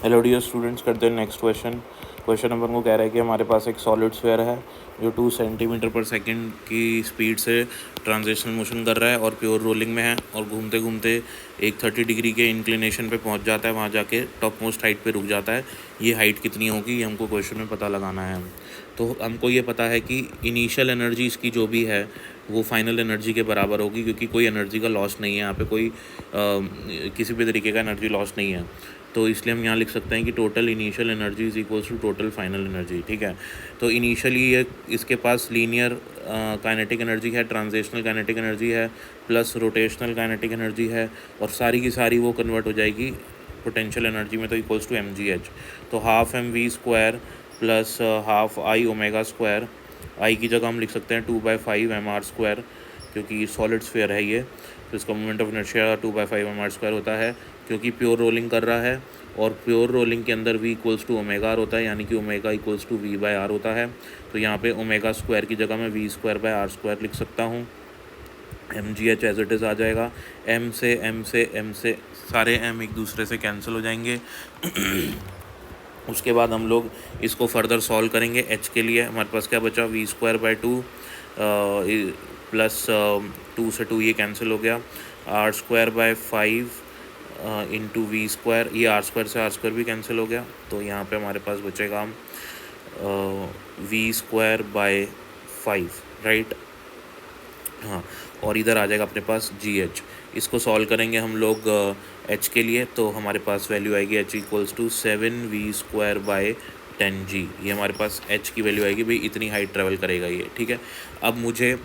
Hello dear students, करते हैं next question. Question number को कह रहा है कि हमारे पास एक सॉलिड स्फीयर है जो 2 सेंटीमीटर पर सेकंड की स्पीड से ट्रांजिशनल मोशन कर रहा है और प्योर रोलिंग में है और घूमते घूमते एक 30 डिग्री के इंक्लिनेशन पे पहुंच जाता है, वहां जाके टॉप मोस्ट हाइट पे रुक जाता है। ये हाइट कितनी होगी, ये हमको क्वेश्चन में पता लगाना है। तो हमको ये पता है कि इनिशियल एनर्जी इसकी जो भी है वो फाइनल एनर्जी के बराबर होगी, क्योंकि कोई एनर्जी का लॉस नहीं है यहाँ पे, कोई किसी भी तरीके का एनर्जी लॉस नहीं है। तो इसलिए हम यहाँ लिख सकते हैं कि total initial energy is equals to total final energy. ठीक है, तो इनिशियली ये इसके पास लीनियर काइनेटिक एनर्जी है, ट्रांजिशनल काइनेटिक एनर्जी है, प्लस रोटेशनल काइनेटिक एनर्जी है, और सारी की सारी वो कन्वर्ट हो जाएगी पोटेंशियल एनर्जी में, तो इक्वल्स टू mgh। तो half mv² plus half I omega square. I की जगह हम लिख सकते हैं 2/5 mr², क्योंकि सॉलिड स्फीयर है ये, तो इसका मोमेंट ऑफ इनर्शिया 2/5 mr² होता है, क्योंकि प्योर रोलिंग कर रहा है और प्योर रोलिंग के अंदर v equals to omega r होता है, यानी कि ओमेगा इक्वल्स टू v/r होता है। तो यहाँ पे ओमेगा स्क्वायर की जगह मैं v²/r² लिख सकता हूँ। mgh एज इट इज़ आ जाएगा। m से सारे m एक दूसरे से कैंसिल हो जाएंगे। उसके बाद हम लोग इसको फर्दर सॉल्व करेंगे। h के लिए हमारे पास क्या बचा, v²/2 प्लस 2 से 2 ये कैंसिल हो गया, r²/5 इंटू v², ये r² से r² भी कैंसिल हो गया। तो यहाँ पे हमारे पास बचेगा v²/5, राइट। हाँ, और इधर आ जाएगा अपने पास gh। इसको सॉल्व करेंगे हम लोग h के लिए, तो हमारे पास वैल्यू आएगी h इक्वल्स टू 7v²/10g। ये हमारे पास h की वैल्यू आएगी, भाई इतनी हाइट ट्रेवल करेगा ये। ठीक है, अब मुझे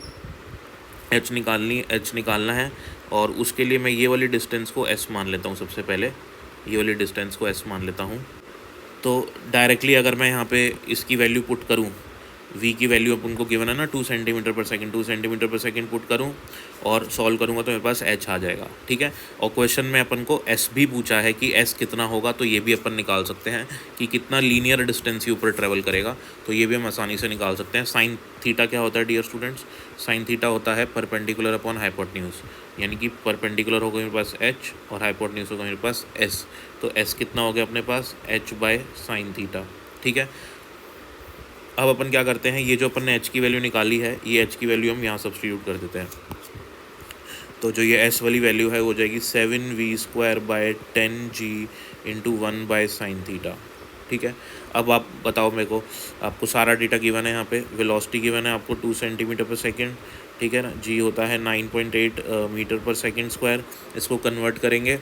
h निकालना है, और उसके लिए मैं ये वाली डिस्टेंस को s मान लेता हूँ। सबसे पहले ये वाली डिस्टेंस को s मान लेता हूँ। तो डायरेक्टली अगर मैं यहाँ पे इसकी वैल्यू पुट करूँ, v की वैल्यू अपन को गिवन है ना 2 सेंटीमीटर पर सेकंड, 2 सेंटीमीटर पर सेकंड पुट करूँ और सॉल्व करूँगा तो मेरे पास h आ जाएगा। ठीक है, और क्वेश्चन में अपन को s भी पूछा है कि s कितना होगा, तो ये भी अपन निकाल सकते हैं कि कितना लीनियर डिस्टेंस के ऊपर ट्रेवल करेगा, तो ये भी हम आसानी से निकाल सकते हैं। साइन थीटा क्या होता है डियर स्टूडेंट्स, साइन थीटा होता है परपेंडिकुलर अपॉन हाइपोटेन्यूज, यानी कि परपेंडिकुलर होगा मेरे पास h और हाइपोटेन्यूज होगा मेरे पास s। तो s कितना हो गया अपने पास, h/sin थीटा। ठीक है, अब अपन क्या करते हैं, ये जो अपन ने h की वैल्यू निकाली है, ये h की वैल्यू हम यहाँ सब्स्टिट्यूट कर देते हैं। तो जो ये s वाली वैल्यू है वो हो जाएगी 7v²/10g इंटू 1/sin थीटा। ठीक है, अब आप बताओ मेरे को, आपको सारा डेटा गिवन है, यहाँ पे वेलोसिटी गिवन है आपको 2 सेंटीमीटर पर सेकेंड। ठीक है ना, g होता है 9.8 मीटर पर सेकेंड स्क्वायर। इसको कन्वर्ट करेंगे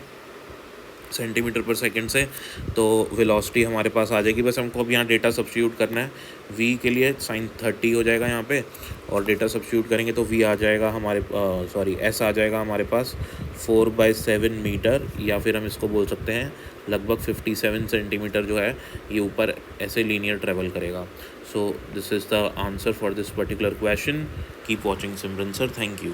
सेंटीमीटर पर सेकंड से, तो वेलोसिटी हमारे पास आ जाएगी। बस हमको अब यहाँ डेटा सब्स्टिट्यूट करना है। v के लिए sin 30 हो जाएगा यहाँ पे, और डेटा सब्स्टिट्यूट करेंगे तो v आ जाएगा हमारे s आ जाएगा हमारे पास 4/7 मीटर, या फिर हम इसको बोल सकते हैं लगभग 57 सेंटीमीटर जो है ये ऊपर ऐसे लीनियर ट्रेवल करेगा। So this is the answer for this particular question. Keep watching Simran sir, thank you.